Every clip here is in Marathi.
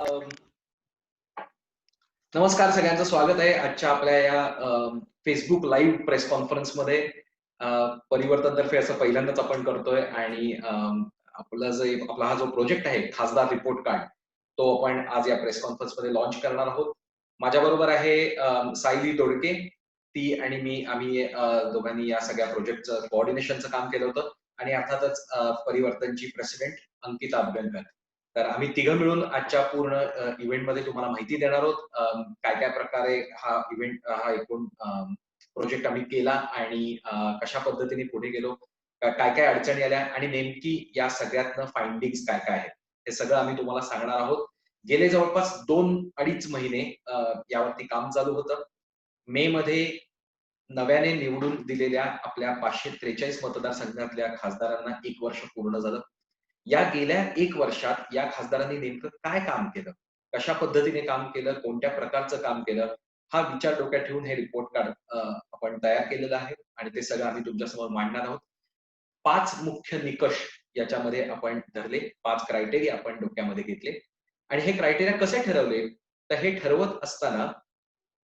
अम, नमस्कार, सगळ्यांचं स्वागत आहे आजच्या आपल्या या फेसबुक लाईव्ह प्रेस कॉन्फरन्समध्ये. परिवर्तन तर्फे असं पहिल्यांदाच आपण करतोय आणि आपला हा जो प्रोजेक्ट आहे खासदार रिपोर्ट कार्ड, तो आपण आज या प्रेस कॉन्फरन्समध्ये लॉन्च करणार आहोत. माझ्याबरोबर आहे सायली दोडके. ती आणि मी आम्ही दोघांनी या सगळ्या प्रोजेक्टचं कोऑर्डिनेशनचं काम केलं होतं आणि अर्थातच परिवर्तनची प्रेसिडेंट अंकिता अभ्यंकर. तर आम्ही तिघं मिळून आजच्या पूर्ण इव्हेंटमध्ये तुम्हाला माहिती देणार आहोत. काय काय प्रकारे हा इव्हेंट, हा एकूण प्रोजेक्ट आम्ही केला आणि कशा पद्धतीने पुढे गेलो, काय काय अडचणी आल्या आणि नेमकी या सगळ्यातनं फाइंडिंग्स काय काय आहेत, हे सगळं आम्ही तुम्हाला सांगणार आहोत. गेले जवळपास 2-2.5 महिने यावरती काम चालू होतं. मे मध्ये नव्याने निवडून दिलेल्या आपल्या 543 मतदारसंघातल्या खासदारांना 1 वर्ष पूर्ण झालं. या गेल्या 1 वर्षात या खासदारांनी नेमकं काय काम केलं? कशा पद्धतीने काम केलं? कोणत्या प्रकारचं काम केलं? हा विचार डोक्यात ठेवून हे रिपोर्ट कार्ड आपण तयार केलेलं आहे आणि ते सगळं आम्ही तुमच्यासमोर मांडणार आहोत. 5 मुख्य निकष याच्यामध्ये आपण धरले, 5 क्रायटेरिया आपण डोक्यामध्ये घेतले आणि हे क्रायटेरिया कसे ठरवले? तर हे ठरवत असताना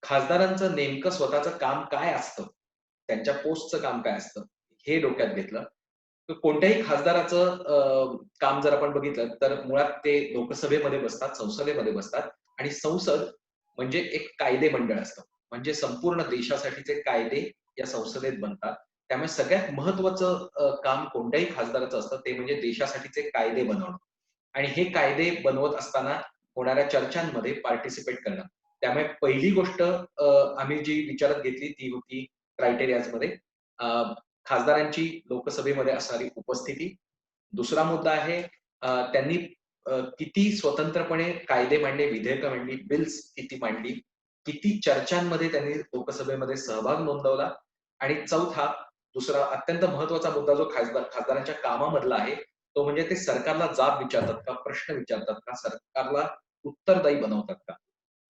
खासदारांचं नेमकं स्वतःचं काम काय असतं? त्यांच्या पोस्टचं काम काय असतं? हे डोक्यात घेतलं. तर कोणत्याही खासदाराचं काम जर आपण बघितलं तर मुळात ते लोकसभेमध्ये बसतात, संसदेमध्ये बसतात आणि संसद म्हणजे एक कायदे मंडळ असतं. म्हणजे संपूर्ण देशासाठीचे कायदे या संसदेत बनतात. त्यामुळे सगळ्यात महत्त्वाचं काम कोणत्याही खासदाराचं असतं ते म्हणजे देशासाठीचे कायदे बनवणं आणि हे कायदे बनवत असताना होणाऱ्या चर्चांमध्ये पार्टिसिपेट करणं. त्यामुळे पहिली गोष्ट आम्ही जी विचारात घेतली ती होती क्रायटेरियाजमध्ये खासदारांची लोकसभेमध्ये असणारी उपस्थिती. दुसरा मुद्दा आहे त्यांनी किती स्वतंत्रपणे कायदे मांडले, विधेयकं मांडली, बिल्स किती मांडली, किती चर्चांमध्ये त्यांनी लोकसभेमध्ये सहभाग नोंदवला आणि चौथा, दुसरा अत्यंत महत्त्वाचा मुद्दा जो खासदारांच्या कामामधला आहे, तो म्हणजे ते सरकारला जाब विचारतात का, प्रश्न विचारतात का, सरकारला उत्तरदायी बनवतात का?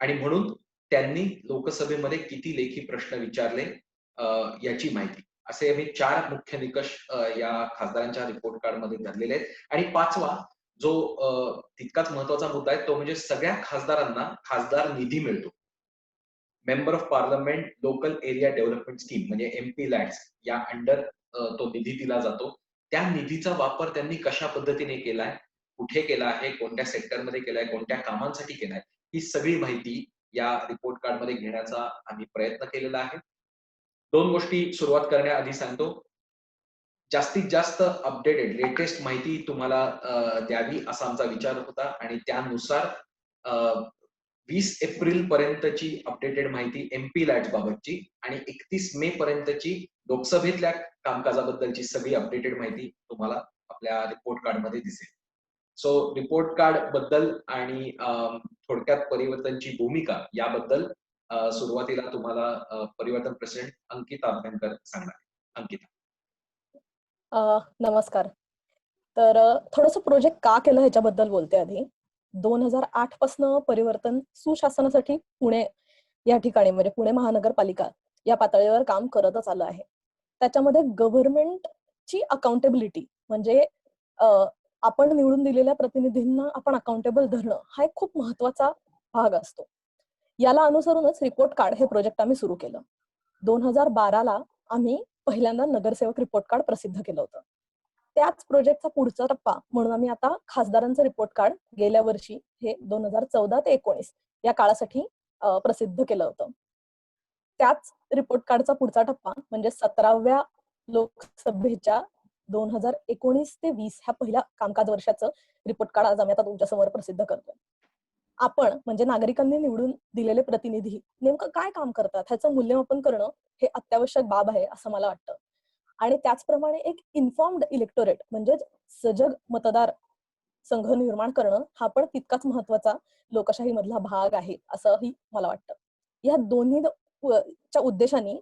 आणि म्हणून त्यांनी लोकसभेमध्ये किती लेखी प्रश्न विचारले याची माहिती. असे आम्ही 4 मुख्य निकष या खासदारांच्या रिपोर्ट कार्डमध्ये धरलेले आहेत आणि 5वा जो तितकाच महत्त्वाचा मुद्दा आहे तो म्हणजे सगळ्या खासदारांना खासदार निधी मिळतो. Member of parliament local area development scheme म्हणजे एमपी लॅड्स या अंडर तो निधी दिला जातो. त्या निधीचा वापर त्यांनी कशा पद्धतीने केलाय, कुठे केला आहे, कोणत्या सेक्टरमध्ये केलाय, कोणत्या कामांसाठी केलाय, ही सगळी माहिती या रिपोर्ट कार्डमध्ये घेण्याचा आम्ही प्रयत्न केलेला आहे. 2 गोष्टी सुरुवात करण्याआधी सांगतो. जास्तीत जास्त अपडेटेड लेटेस्ट माहिती तुम्हाला द्यावी असा आमचा विचार होता आणि त्यानुसार 20 एप्रिल पर्यंतची अपडेटेड माहिती एमपी लॅड्स बाबतची आणि 31 मे पर्यंतची लोकसभेतल्या कामकाजाबद्दलची सगळी अपडेटेड माहिती तुम्हाला आपल्या रिपोर्ट कार्डमध्ये दिसेल. सो रिपोर्ट कार्ड बद्दल आणि थोडक्यात परिवर्तनची भूमिका याबद्दल सुरुवातीला तुम्हाला परिवर्तन प्रेसिडेंट अंकिता अभ्यंकर सांगणार. अंकिता. नमस्कार. तर थोडंसं प्रोजेक्ट का केलं ह्याच्याबद्दल बोलते आधी. 2008 पासनं परिवर्तन सुशासनासाठी पुणे या ठिकाणी म्हणजे पुणे महानगरपालिका या पातळीवर काम करतच आलं आहे. त्याच्यामध्ये गव्हर्नमेंटची अकाउंटेबिलिटी म्हणजे आपण निवडून दिलेल्या प्रतिनिधींना आपण अकाउंटेबल धरणं हा एक खूप महत्वाचा भाग असतो. याला अनुसरूनच रिपोर्ट कार्ड हे प्रोजेक्ट आम्ही सुरू केलं. 2012ला आम्ही पहिल्यांदा नगरसेवक रिपोर्ट कार्ड प्रसिद्ध केलं होतं. त्याच प्रोजेक्टचा पुढचा टप्पा म्हणून आम्ही आता खासदारांचं रिपोर्ट कार्ड गेल्या वर्षी हे 2014 ते 19 या काळासाठी प्रसिद्ध केलं होतं. त्याच रिपोर्ट कार्डचा पुढचा टप्पा म्हणजे 17व्या लोकसभेच्या 2019 ते 20 ह्या पहिल्या कामकाज वर्षाचं रिपोर्ट कार्ड आज आम्ही आता तुमच्यासमोर प्रसिद्ध करतोय. आपण म्हणजे नागरिकांनी निवडून दिलेले प्रतिनिधी नेमकं काय काम करतात ह्याचं मूल्यमापन करणं हे अत्यावश्यक बाब आहे असं मला वाटतं. आणि त्याचप्रमाणे एक इन्फॉर्म्ड इलेक्टोरेट म्हणजे सजग मतदार संघ निर्माण करणं हा पण तितकाच महत्वाचा लोकशाही मधला भाग आहे असंही मला वाटतं. या दोन्ही च्या उद्देशाने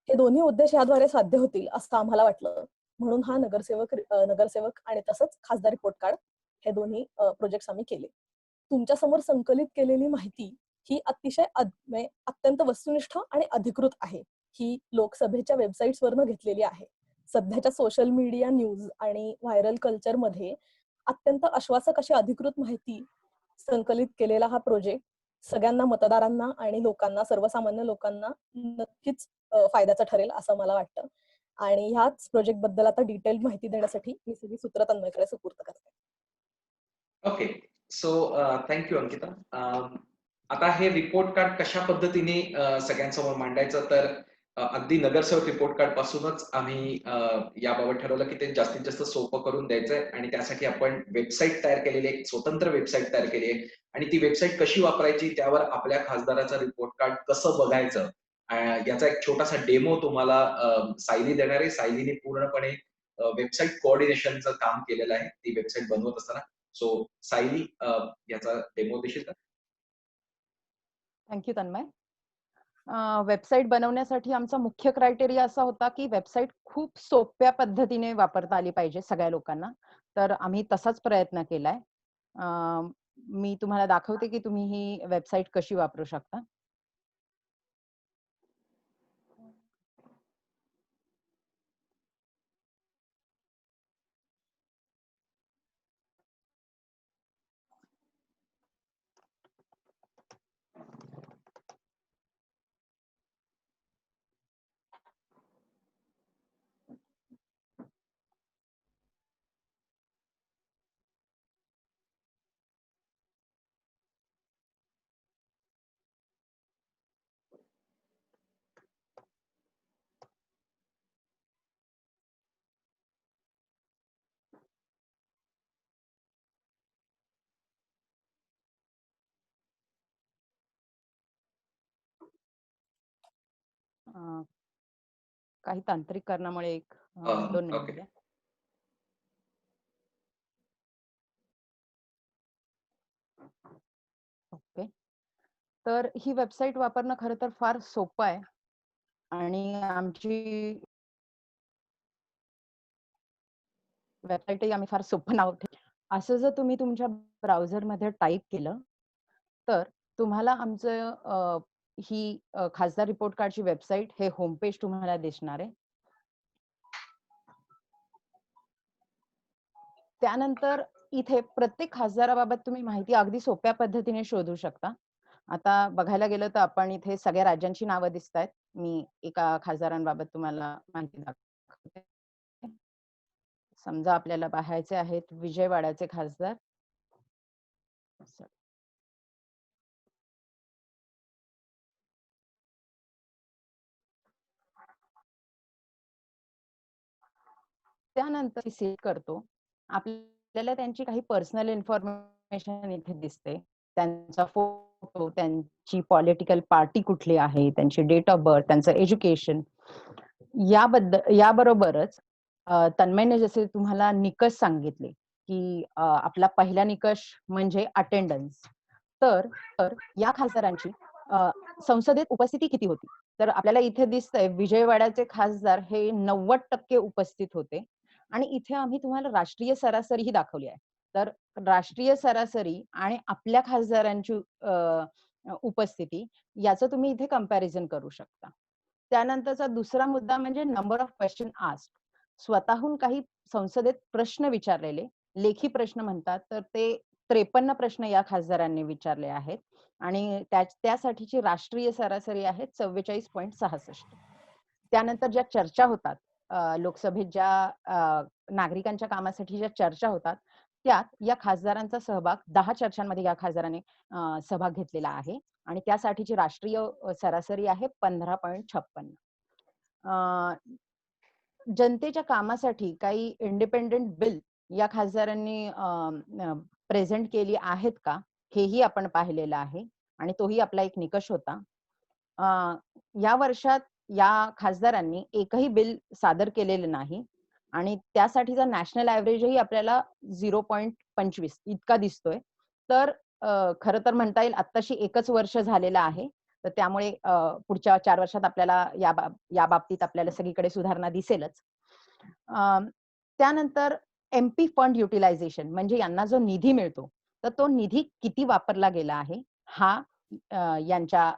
हे दोन्ही उद्देश याद्वारे साध्य होतील असं आम्हाला वाटलं. म्हणून हा नगरसेवक आणि तसंच खासदार रिपोर्ट कार्ड हे दोन्ही प्रोजेक्ट आम्ही केले. तुमच्या समोर संकलित केलेली माहिती ही अतिशय अत्यंत वस्तुनिष्ठ आणि अधिकृत आहे. ही लोकसभेच्या वेबसाईट्सवरनं घेतलेली आहे. सध्याच्या सोशल मीडिया न्यूज आणि व्हायरल कल्चरमध्ये अत्यंत आश्वासक अशी अधिकृत माहिती संकलित केलेला हा प्रोजेक्ट सगळ्यांना मतदारांना आणि लोकांना, सर्वसामान्य लोकांना नक्कीच फायद्याचा ठरेल असं मला वाटतं. आणि ह्याच प्रोजेक्ट बद्दल आता डिटेल माहिती देण्यासाठी मी सगळी सूत्र तन्मयकडे सुपूर्द करते. Okay. So thank you Ankita. आता हे रिपोर्ट कार्ड कशा पद्धतीने सगळ्यांसमोर मांडायचं, तर अगदी नगरसेवक रिपोर्ट कार्ड पासूनच आम्ही याबाबत ठरवलं की ते जास्तीत जास्त सोपं करून द्यायचंय आणि त्यासाठी आपण वेबसाईट तयार केलेली आहे, एक स्वतंत्र वेबसाईट तयार केली आहे आणि ती वेबसाईट कशी वापरायची, त्यावर आपल्या खासदाराचं रिपोर्ट कार्ड कसं बघायचं याचा एक छोटासा डेमो तुम्हाला सायली देणार आहे. सायलीने पूर्णपणे वेबसाईट कोऑर्डिनेशनचं काम केलेलं आहे ती वेबसाईट बनवत असताना. सो सायली याचा डेमो देशील का? थँक्यू तन्मय. वेबसाईट बनवण्यासाठी आमचा मुख्य क्रायटेरिया असा होता की वेबसाईट खूप सोप्या पद्धतीने वापरता आली पाहिजे सगळ्या लोकांना. तर आम्ही तसाच प्रयत्न केलाय. मी तुम्हाला दाखवते की तुम्ही ही वेबसाईट कशी वापरू शकता. काही तांत्रिक कारणामुळे एक 2 मिनिट ओके. द्या. ओके. तर ही वेबसाईट वापरणं खरं तर फार सोपं आहे आणि आमची वेबसाईटही आम्ही फार सोपं नाव ठेवलं. असं जर तुम्ही तुमच्या ब्राउझरमध्ये टाइप केलं तर तुम्हाला आमचं ही खासदार रिपोर्ट कार्डची वेबसाईट हे होम पेज तुम्हाला दिसणार आहे. त्यानंतर इथे प्रत्येक खासदाराबाबत तुम्ही माहिती अगदी सोप्या पद्धतीने शोधू शकता. आता बघायला गेलं तर आपण इथे सगळ्या राज्यांची नावं दिसतायत. मी एका खासदारांबाबत तुम्हाला माहिती दाखवते. समजा आपल्याला पाहायचे आहेत विजयवाड्याचे खासदार. त्यानंतर सिलेक्ट करतो. आपल्याला त्यांची काही पर्सनल इन्फॉर्मेशन इथे दिसते. त्यांचा फोटो, त्यांची पॉलिटिकल पार्टी कुठली आहे, त्यांची डेट ऑफ बर्थ, त्यांचं एज्युकेशन याबरोबरच तन्मयने जसे तुम्हाला निकष सांगितले की आपला पहिला निकष म्हणजे अटेंडन्स. तर या खासदारांची संसदेत उपस्थिती किती होती? तर आपल्याला इथे दिसतंय विजयवाड्याचे खासदार हे 90% उपस्थित होते आणि इथे आम्ही तुम्हाला राष्ट्रीय सरासरी ही दाखवली आहे. तर राष्ट्रीय सरासरी आणि आपल्या खासदारांची उपस्थिती याचं तुम्ही इथे कंपॅरिझन करू शकता. त्यानंतरचा दुसरा मुद्दा म्हणजे नंबर ऑफ क्वेश्चन आस्क्ड. स्वतःहून काही संसदेत प्रश्न विचारलेले, लेखी प्रश्न म्हणतात, तर ते 53 प्रश्न या खासदारांनी विचारले आहेत आणि त्यासाठीची राष्ट्रीय सरासरी आहे 44.66. त्यानंतर ज्या चर्चा होतात लोकसभेत, ज्या नागरिकांच्या कामासाठी ज्या चर्चा होतात, त्यात या खासदारांचा सहभाग 10 चर्चांमध्ये या खासदाराने सहभाग घेतलेला आहे आणि त्यासाठीची राष्ट्रीय सरासरी आहे 15.56. जनतेच्या कामासाठी काही इंडिपेंडेंट बिल या खासदारांनी प्रेझेंट केली आहेत का, हेही आपण पाहिलेलं आहे आणि तोही आपला एक निकष होता. या वर्षात या खासदारांनी एकही बिल सादर केलेलं नाही आणि त्यासाठीचा नॅशनल ॲव्हरेजही आपल्याला 0.25 इतका दिसतोय. तर खरं तर म्हणता येईल आत्ताशी एकच वर्ष झालेलं आहे. तर त्यामुळे पुढच्या 4 वर्षात आपल्याला या बाबतीत आपल्याला सगळीकडे सुधारणा दिसेलच. त्यानंतर MP फंड युटिलायझेशन म्हणजे यांना जो निधी मिळतो तर तो निधी किती वापरला गेला आहे हा यांच्या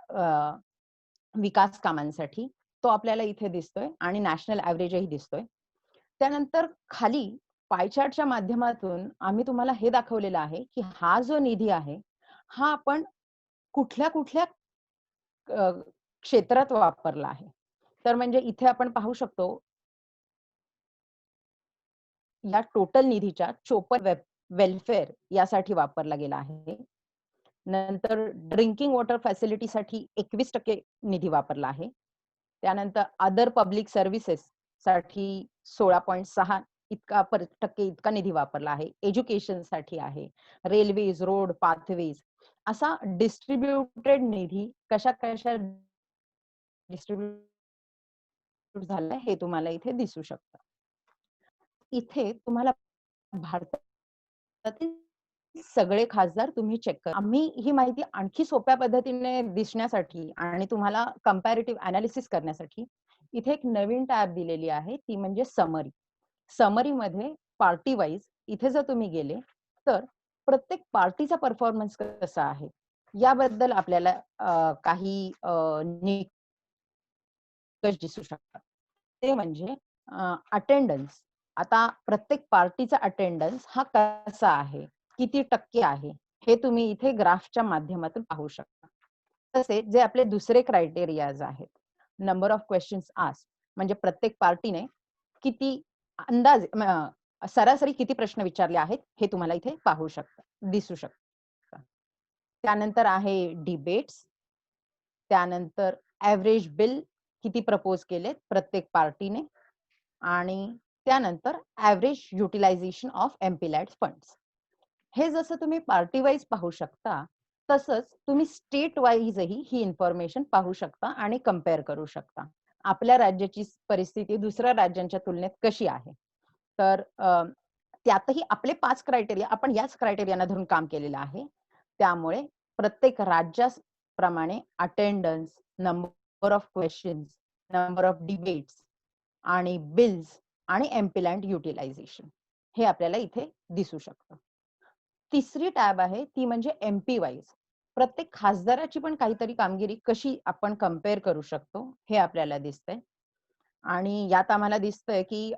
विकास कामांसाठी तो आपल्याला इथे दिसतोय आणि नॅशनल ॲव्हरेजही दिसतोय. त्यानंतर खाली पाय चार्टच्या माध्यमातून आम्ही तुम्हाला हे दाखवलेलं आहे की हा जो निधी आहे हा आपण कुठल्या कुठल्या क्षेत्रात वापरला आहे. तर म्हणजे इथे आपण पाहू शकतो या टोटल निधीच्या चोपर वेलफेअर यासाठी वापरला गेला आहे. नंतर ड्रिंकिंग वॉटर फॅसिलिटीसाठी 21% निधी वापरला आहे. त्यानंतर अदर पब्लिक सर्व्हिसेस साठी 16.6 टक्के इतका निधी वापरला आहे. एज्युकेशन साठी आहे. रेल्वेज, रोड, पाथवेज असा डिस्ट्रीब्युटेड निधी कशा कशा डिस्ट्रीब्युट झालाय हे तुम्हाला इथे दिसू शकतं. इथे तुम्हाला भारतातील सगळे खासदार तुम्ही चेक करा. आम्ही ही माहिती आणखी सोप्या पद्धतीने दिसण्यासाठी आणि तुम्हाला कंपॅरेटिव्ह अनालिसिस करण्यासाठी इथे एक नवीन टॅब दिलेली आहे, ती म्हणजे समरी. समरीमध्ये पार्टी वाईज इथे जर तुम्ही गेले तर प्रत्येक पार्टीचा परफॉर्मन्स कसा आहे याबद्दल आपल्याला काही निकष दिसू शकतात. ते म्हणजे अटेंडन्स. आता प्रत्येक पार्टीचा अटेंडन्स हा कसा आहे, किती टक्के आहे, हे तुम्ही इथे ग्राफच्या माध्यमातून पाहू शकता. तसेच जे आपले दुसरे क्रायटेरियाज आहेत, नंबर ऑफ क्वेश्चन्स आस्क्ड, म्हणजे प्रत्येक पार्टीने किती अंदाज सरासरी किती प्रश्न विचारले आहेत हे तुम्हाला इथे पाहू शकता, दिसू शकतं. त्यानंतर आहे डिबेट्स, त्यानंतर ऍव्हरेज बिल किती प्रपोज केलेत प्रत्येक पार्टीने, आणि त्यानंतर ऍव्हरेज युटिलायझेशन ऑफ एमपीलॅट फंड्स. हे जसं तुम्ही पार्टी वाईज पाहू शकता तसंच तुम्ही स्टेट वाईजही ही इन्फॉर्मेशन पाहू शकता आणि कम्पेअर करू शकता. आपल्या राज्याची परिस्थिती दुसऱ्या राज्यांच्या तुलनेत कशी आहे. तर त्यातही आपले 5 क्रायटेरिया आपण याच क्रायटेरियाना धरून काम केलेलं आहे. त्यामुळे प्रत्येक राज्याप्रमाणे attendance, number of questions, number of debates आणि बिल्स आणि एमपीलॅट युटिलायझेशन हे आपल्याला इथे दिसू शकतं. तिसरी टॅब आहे ती म्हणजे एमपी वाईज. प्रत्येक खासदाराची पण काहीतरी कामगिरी कशी आपण कम्पेअर करू शकतो हे आपल्याला दिसतंय. आणि यात आम्हाला दिसतंय की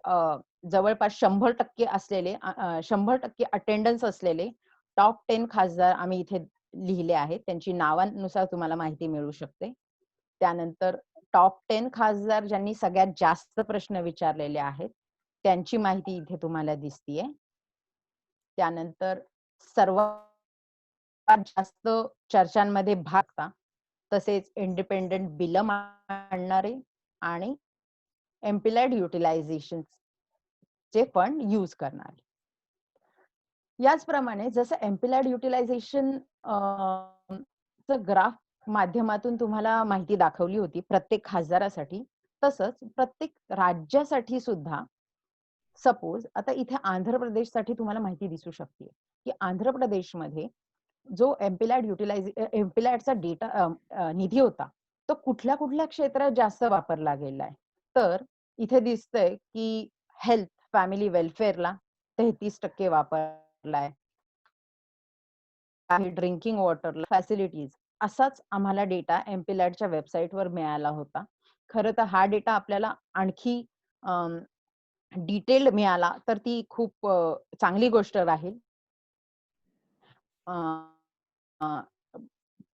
जवळपास 100% असलेले 100% अटेंडन्स असलेले टॉप 10 खासदार आम्ही इथे लिहिले आहेत. त्यांची नावानुसार तुम्हाला माहिती मिळू शकते. त्यानंतर टॉप 10 खासदार ज्यांनी सगळ्यात जास्त प्रश्न विचारलेले आहेत त्यांची माहिती इथे तुम्हाला दिसतीये. त्यानंतर सर्वात जास्त चर्चांमध्ये भाग घेता, तसेच इंडिपेंडेंट बिलं मांडणारे आणि एमपीलॅट युटिलायझेशन चे फंड यूज करणारे. याचप्रमाणे जसं एमपीलॅट युटिलायझेशन ग्राफ माध्यमातून तुम्हाला माहिती दाखवली होती प्रत्येक खासदारासाठी, तसंच प्रत्येक राज्यासाठी सुद्धा सपोज आता इथे आंध्र प्रदेशसाठी तुम्हाला माहिती दिसू शकते की आंध्र प्रदेशमध्ये जो एमपीलॅटचा डेटा निधी होता तो कुठल्या कुठल्या क्षेत्रात जास्त वापरला गेलाय. तर इथे दिसतंय की हेल्थ, फॅमिली वेलफेअरला 33% वापरलाय, काही ड्रिंकिंग वॉटरला, फॅसिलिटीज असाच आम्हाला डेटा एमपीलॅटच्या वेबसाईटवर मिळाला होता. खरं तर हा डेटा आपल्याला आणखी डिटेल्ड मिळाला तर ती खूप चांगली गोष्ट राहील.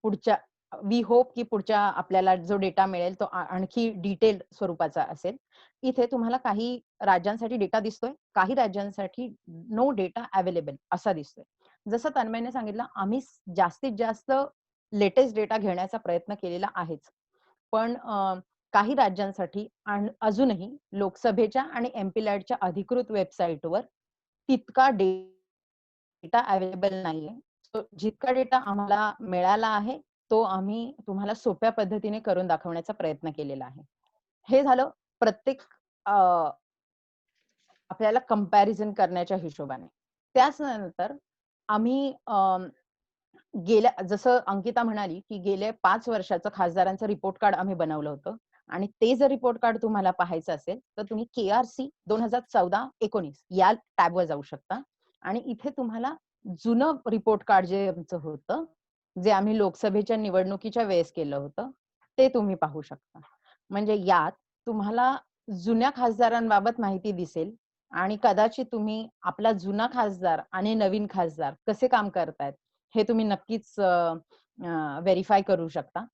पुढच्या वी होप की पुढच्या आपल्याला जो डेटा मिळेल तो आणखी डिटेल्ड स्वरूपाचा असेल. इथे तुम्हाला काही राज्यांसाठी डेटा दिसतोय, काही राज्यांसाठी नो डेटा अवेलेबल असा दिसतोय. जसं तन्मयने सांगितलं, आम्ही जास्तीत जास्त लेटेस्ट डेटा घेण्याचा प्रयत्न केलेला आहेच. पण काही राज्यांसाठी अजूनही लोकसभेच्या आणि एमपीलॅटच्या अधिकृत वेबसाईटवर तितका डेटा अवेलेबल नाहीये. जितका डेटा आम्हाला मिळाला आहे तो आम्ही तुम्हाला सोप्या पद्धतीने करून दाखवण्याचा प्रयत्न केलेला आहे. हे झालं प्रत्येक आपल्याला कंपॅरिझन करण्याच्या हिशोबाने. त्यानंतर आम्ही गेल्या जसं अंकिता म्हणाली की गेल्या 5 वर्षाचं खासदारांचं रिपोर्ट कार्ड आम्ही बनवलं होतं आणि ते जर रिपोर्ट कार्ड तुम्हाला पाहायचं असेल तर तुम्ही KRC 2014-19 या टॅबवर जाऊ शकता आणि इथे तुम्हाला जुनं रिपोर्ट कार्ड जे आमचं होतं, जे आम्ही लोकसभेच्या निवडणुकीच्या वेळेस केलं होतं, ते तुम्ही पाहू शकता. म्हणजे यात तुम्हाला जुन्या खासदारांबाबत माहिती दिसेल आणि कदाचित तुम्ही आपला जुना खासदार आणि नवीन खासदार कसे काम करतायत हे तुम्ही नक्कीच व्हेरीफाय करू शकता.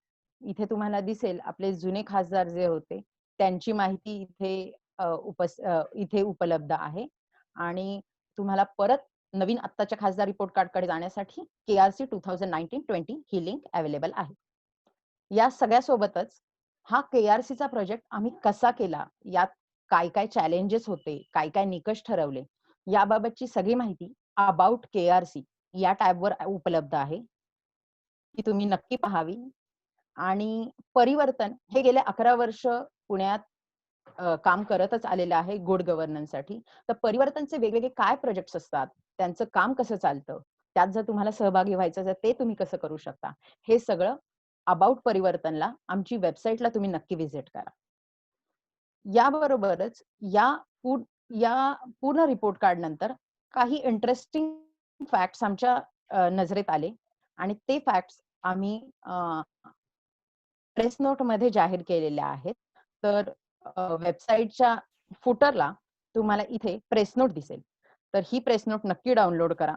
इथे तुम्हाला दिसेल आपले जुने खासदार जे होते त्यांची माहिती इथे उपलब्ध आहे आणि तुम्हाला परत नवीन आत्ताच्या खासदार रिपोर्ट कार्डकडे जाण्यासाठी KRC 2019-20 ही लिंक अवेलेबल आहे. या सगळ्यासोबतच हा KRCचा प्रोजेक्ट आम्ही कसा केला, यात काय काय चॅलेंजेस होते, काय काय निकष ठरवले, याबाबतची सगळी माहिती अबाउट KRC या टॅबवर उपलब्ध आहे. ती तुम्ही नक्की पाहावी. आणि परिवर्तन हे गेले 11 वर्ष पुण्यात काम करतच आलेलं आहे गुड गव्हर्नन्ससाठी. तर परिवर्तनचे वेगवेगळे काय प्रोजेक्ट्स असतात, त्यांचं काम कसं चालतं, त्यात जर तुम्हाला सहभागी व्हायचं असेल ते तुम्ही कसं करू शकता, हे सगळं अबाउट परिवर्तनला आमची वेबसाईटला तुम्ही नक्की व्हिजिट करा. याबरोबरच या पूर्ण रिपोर्ट कार्ड नंतर काही इंटरेस्टिंग फॅक्ट्स आमच्या नजरेत आले आणि ते फॅक्ट्स आम्ही प्रेस नोट मध्ये जाहीर केलेल्या आहेत. तर वेबसाईटच्या फुटरला तुम्हाला इथे प्रेस नोट दिसेल. तर ही प्रेस नोट नक्की डाउनलोड करा.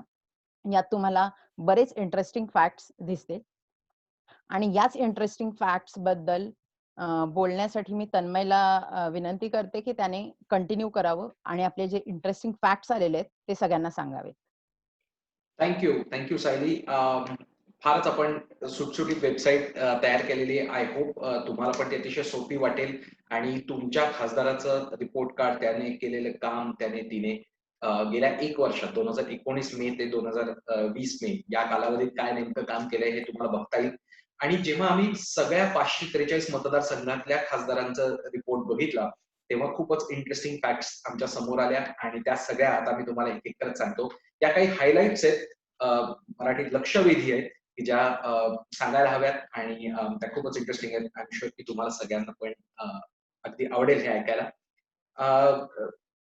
यात तुम्हाला बरेच इंटरेस्टिंग फॅक्ट्स दिसतील आणि याच इंटरेस्टिंग फॅक्ट्स बद्दल बोलण्यासाठी मी तन्मयला विनंती करते की त्याने कंटिन्यू करावं आणि आपले जे इंटरेस्टिंग फॅक्ट्स आलेले आहेत ते सगळ्यांना सांगावेत. थँक्यू सायली. फारच आपण सुटसुटीत वेबसाईट तयार केलेली आहे. आय होप तुम्हाला पण ती अतिशय सोपी वाटेल आणि तुमच्या खासदाराचं रिपोर्ट कार्ड त्याने केलेलं काम तिने गेल्या 1 वर्षात 2019 मे ते 2020 मे या कालावधीत काय नेमकं काम केलंय हे तुम्हाला बघता येईल. आणि जेव्हा आम्ही सगळ्या 543 मतदारसंघातल्या खासदारांचा रिपोर्ट बघितला तेव्हा खूपच इंटरेस्टिंग फॅक्ट्स आमच्या समोर आल्या आणि त्या सगळ्या आता मी तुम्हाला एक एक करत सांगतो. त्या काही हायलाइट्स आहेत, मराठीत लक्षवेधी आहेत की ज्या सांगायला हव्यात आणि त्या खूपच इंटरेस्टिंग आहेत. आय एम शुअर की तुम्हाला सगळ्यांना पण अगदी आवडेल हे ऐकायला.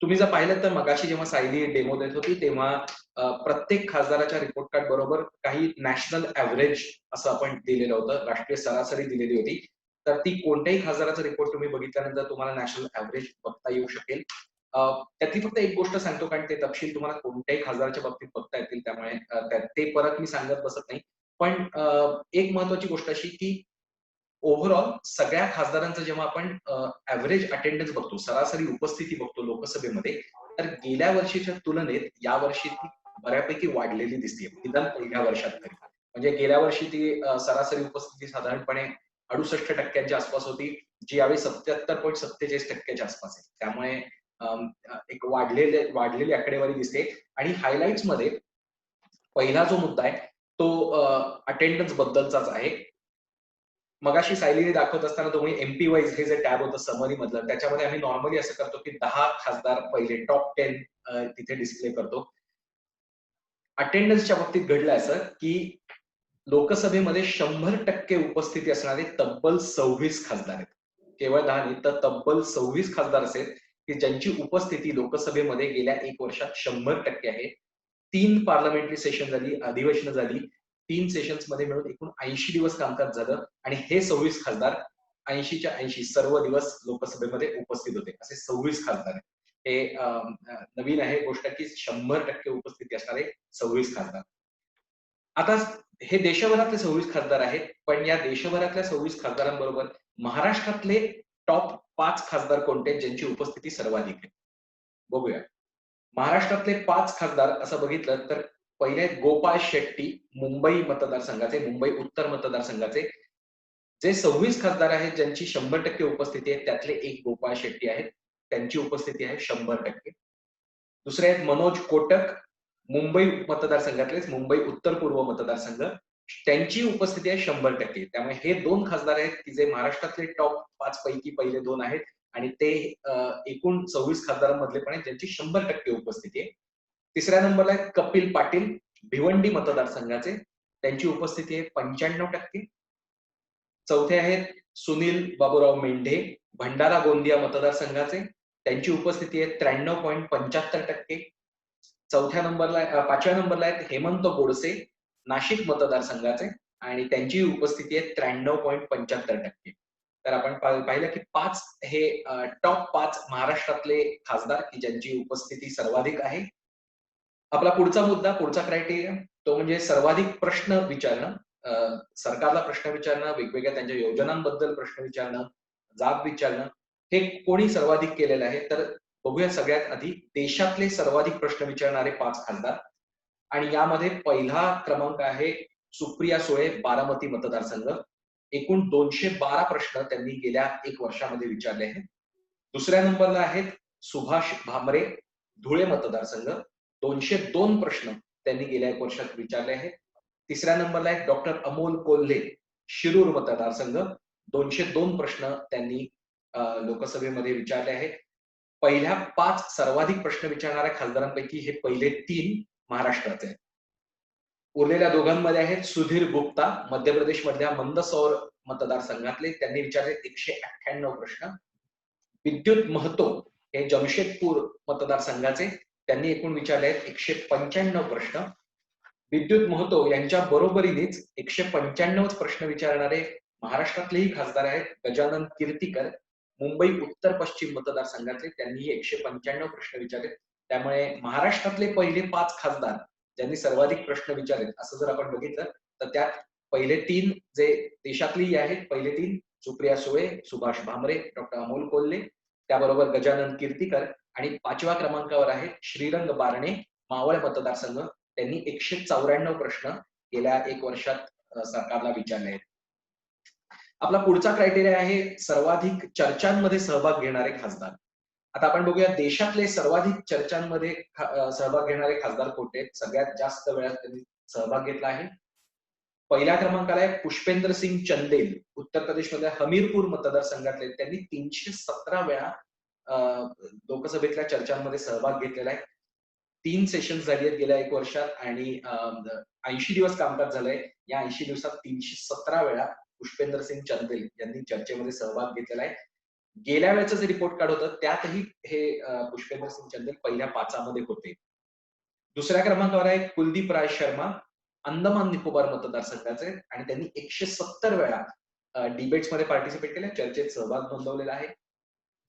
तुम्ही जर पाहिलं तर मगाशी जेव्हा सायली डेमो देत होती तेव्हा प्रत्येक खासदाराच्या रिपोर्ट कार्ड बरोबर काही नॅशनल ऍव्हरेज असं आपण दिलेलं होतं, राष्ट्रीय सरासरी दिलेली होती. तर ती कोणत्याही खासदाराचा रिपोर्ट तुम्ही बघितल्यानंतर तुम्हाला नॅशनल ऍव्हरेज बघता येऊ शकेल. त्यातली फक्त एक गोष्ट सांगतो कारण ते तपशील तुम्हाला कोणत्याही खासदाराच्या बाबतीत बघता येतील त्यामुळे ते परत मी सांगत बसत नाही. पण एक महत्वाची गोष्ट अशी की ओव्हरऑल सगळ्या खासदारांचं जेव्हा आपण ऍव्हरेज अटेंडन्स बघतो, सरासरी उपस्थिती बघतो लोकसभेमध्ये, तर गेल्या वर्षीच्या तुलनेत या वर्षी ती बऱ्यापैकी वाढलेली दिसते, निदान पहिल्या वर्षात तरी. म्हणजे गेल्या वर्षी ती सरासरी उपस्थिती साधारणपणे 68% आसपास होती, जी यावेळी 77.47% आसपास आहे. त्यामुळे एक वाढलेली आकडेवारी दिसते. आणि हायलाइट्स मध्ये पहिला जो मुद्दा आहे तो अटेंडन्स बद्दलचाच आहे. मगाशी सायलीने दाखवत असताना तुम्ही एमपी वाईज हे जे टॅब होतं समरी मधलं त्याच्यामध्ये आम्ही नॉर्मली असं करतो की 10 खासदार पहिले टॉप 10 तिथे डिस्प्ले करतो. अटेंडन्सच्या बाबतीत घडलं असं की लोकसभेमध्ये 100% उपस्थिती असणारे तब्बल 26 खासदार आहेत. केवळ 10 नाही तर तब्बल 26 खासदार असेल की ज्यांची उपस्थिती लोकसभेमध्ये गेल्या 1 वर्षात 100% आहे. 3 पार्लमेंटरी सेशन झाली, अधिवेशनं झाली. 3 सेशन्स मध्ये मिळून एकूण 80 दिवस कामकाज झालं आणि हे 26 खासदार 80च्या 80 सर्व दिवस लोकसभेमध्ये उपस्थित होते. असे 26 खासदार आहेत. हे नवीन आहे गोष्ट की 100% उपस्थिती असणारे 26 खासदार. आता हे देशभरातले 26 खासदार आहेत, पण या देशभरातल्या 26 खासदारांबरोबर महाराष्ट्रातले टॉप 5 खासदार कोणते ज्यांची उपस्थिती सर्वाधिक आहे बघूया. महाराष्ट्रातले 5 खासदार असं बघितलं तर पहिले गोपाळ शेट्टी मुंबई मतदारसंघाचे, मुंबई उत्तर मतदारसंघाचे. जे 26 खासदार आहेत ज्यांची 100% उपस्थिती आहे त्यातले एक गोपाळ शेट्टी आहेत, त्यांची उपस्थिती आहे 100%. दुसरे आहेत मनोज कोटक, मुंबई मतदारसंघातलेच, मुंबई उत्तर पूर्व मतदारसंघ, त्यांची उपस्थिती आहे 100%. त्यामुळे हे 2 खासदार आहेत की जे महाराष्ट्रातले टॉप 5 पैकी पहिले 2 आहेत आणि ते एकूण 26 खासदारांमधले पण आहेत ज्यांची 100% उपस्थिती आहे. तिसऱ्या नंबरला आहेत कपिल पाटील, भिवंडी मतदारसंघाचे, त्यांची उपस्थिती आहे 95%. चौथे आहेत सुनील बाबूराव मेंढे, भंडारा गोंदिया मतदारसंघाचे, त्यांची उपस्थिती आहे 93.75%. पाचव्या नंबरला आहेत हेमंत गोडसे, नाशिक मतदारसंघाचे, आणि त्यांची उपस्थिती आहे 93.75%. तर आपण पाहिलं की 5 हे टॉप 5 महाराष्ट्रातले खासदार की ज्यांची उपस्थिती सर्वाधिक आहे. आपला पुढचा मुद्दा, पुढचा क्रायटेरिया तो म्हणजे सर्वाधिक प्रश्न विचारणं, सरकारला प्रश्न विचारणं, वेगवेगळ्या त्यांच्या योजनांबद्दल प्रश्न विचारणं, जाब विचारणं, हे कोणी सर्वाधिक केलेलं आहे? तर बघूया सगळ्यात आधी देशातले सर्वाधिक प्रश्न विचारणारे 5 खासदार. आणि यामध्ये पहिला क्रमांक आहे सुप्रिया सुळे, बारामती मतदारसंघ. एकूण 212 प्रश्न त्यांनी गेल्या 1 वर्षामध्ये विचारले आहेत. दुसऱ्या नंबरला आहेत सुभाष भामरे, धुळे मतदारसंघ. 202 प्रश्न त्यांनी गेल्या 1 वर्षात विचारले आहेत. तिसऱ्या नंबरला आहे डॉक्टर अमोल कोल्हे, शिरूर मतदारसंघ. 202 प्रश्न त्यांनी लोकसभेमध्ये विचारले आहेत. पहिल्या 5 सर्वाधिक प्रश्न विचारणाऱ्या खासदारांपैकी हे पहिले 3 महाराष्ट्राचे आहेत. उरलेल्या दोघांमध्ये आहेत सुधीर गुप्ता, मध्य प्रदेशमधल्या मंदसौर मतदारसंघातले. त्यांनी विचारले 198 प्रश्न. विद्युत महतो हे जमशेदपूर मतदारसंघाचे. त्यांनी एकूण विचारले आहेत 195 प्रश्न. विद्युत महतो यांच्या बरोबरीनेच 195 प्रश्न विचारणारे महाराष्ट्रातलेही खासदार आहेत गजानन कीर्तीकर, मुंबई उत्तर पश्चिम मतदारसंघातले. त्यांनीही 195 प्रश्न विचारले. त्यामुळे महाराष्ट्रातले पहिले 5 खासदार ज्यांनी सर्वाधिक प्रश्न विचारलेत असं जर आपण बघितलं तर त्यात पहिले 3 जे देशातली आहेत, पहिले 3 सुप्रिया सुळे, सुभाष भामरे, डॉक्टर अमोल कोल्हे, त्याबरोबर गजानन कीर्तीकर, आणि 5व्या क्रमांकावर आहे श्रीरंग बारणे, मावळ मतदारसंघ. त्यांनी 194 प्रश्न गेल्या 1 वर्षात सरकारला विचारले आहेत. आपला पुढचा क्रायटेरिया आहे सर्वाधिक चर्चांमध्ये सहभाग घेणारे खासदार. आता आपण बघूया देशातले सर्वाधिक चर्चांमध्ये सहभाग घेणारे खासदार कोणते आहेत. सगळ्यात जास्त वेळा त्यांनी सहभाग घेतला आहे. पहिल्या क्रमांकाला आहे पुष्पेंद्र सिंग चंदेल, उत्तर प्रदेशमधल्या हमीरपूर मतदारसंघातले. त्यांनी 317 वेळा लोकसभेतल्या चर्चांमध्ये सहभाग घेतलेला आहे. 3 सेशन्स झाली आहेत गेल्या 1 वर्षात आणि 80 दिवस कामकाज झालंय. या 80 दिवसात 317 वेळा पुष्पेंद्र सिंग चंदेल यांनी चर्चेमध्ये सहभाग घेतलेला आहे. गेल्या वेळेचं जे रिपोर्ट कार्ड होतं त्यातही हे पुष्पेंद्र सिंग चंदेल पहिल्या 5 मध्ये होते. दुसऱ्या क्रमांकावर आहे कुलदीप राय शर्मा, अंदमान निकोबार मतदारसंघाचे, आणि त्यांनी 170 वेळा डिबेट्समध्ये पार्टिसिपेट केले, चर्चेत सहभाग नोंदवलेला आहे.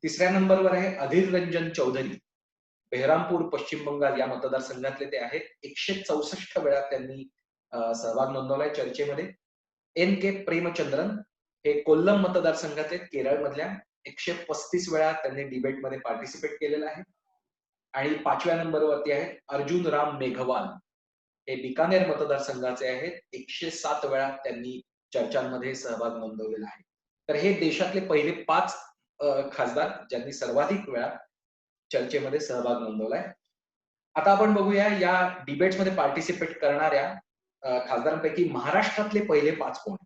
तिसऱ्या नंबरवर आहे अधीर रंजन चौधरी, बेहरामपूर पश्चिम बंगाल या मतदारसंघातले ते आहेत. 164 वेळा त्यांनी सहभाग नोंदवलाय चर्चेमध्ये. एन के प्रेमचंद्रन हे कोल्लम मतदारसंघातले, केरळमधल्या. 135 वेळा त्यांनी डिबेटमध्ये पार्टिसिपेट केलेलं आहे. आणि 5व्या नंबरवरती आहेत अर्जुन राम मेघवाल, हे बिकानेर मतदारसंघाचे आहेत. 107 वेळा त्यांनी चर्चांमध्ये सहभाग नोंदवलेला आहे. तर हे देशातले पहिले 5 खासदार ज्यांनी सर्वाधिक वेळा चर्चेमध्ये सहभाग नोंदवलाय. आता आपण बघूया या डिबेट्समध्ये पार्टिसिपेट करणाऱ्या खासदारांपैकी महाराष्ट्रातले पहिले 5 कोण.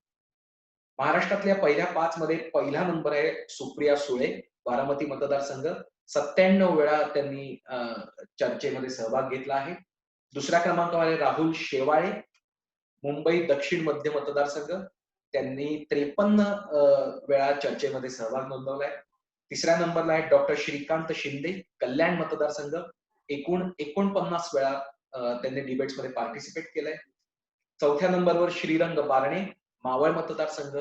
महाराष्ट्रातल्या पहिल्या 5 मध्ये पहिला नंबर आहे सुप्रिया सुळे, बारामती मतदारसंघ. 97 वेळा त्यांनी चर्चेमध्ये सहभाग घेतला आहे. दुसऱ्या क्रमांकावर आहे राहुल शेवाळे, मुंबई दक्षिण मध्य मतदारसंघ. त्यांनी 53 वेळा चर्चेमध्ये सहभाग नोंदवलाय. तिसऱ्या नंबरला आहे डॉक्टर श्रीकांत शिंदे, कल्याण मतदारसंघ. एकूण 49 वेळा त्यांनी डिबेट्समध्ये पार्टिसिपेट केलंय. चौथ्या नंबरवर श्रीरंग बारणे, मावळ मतदारसंघ.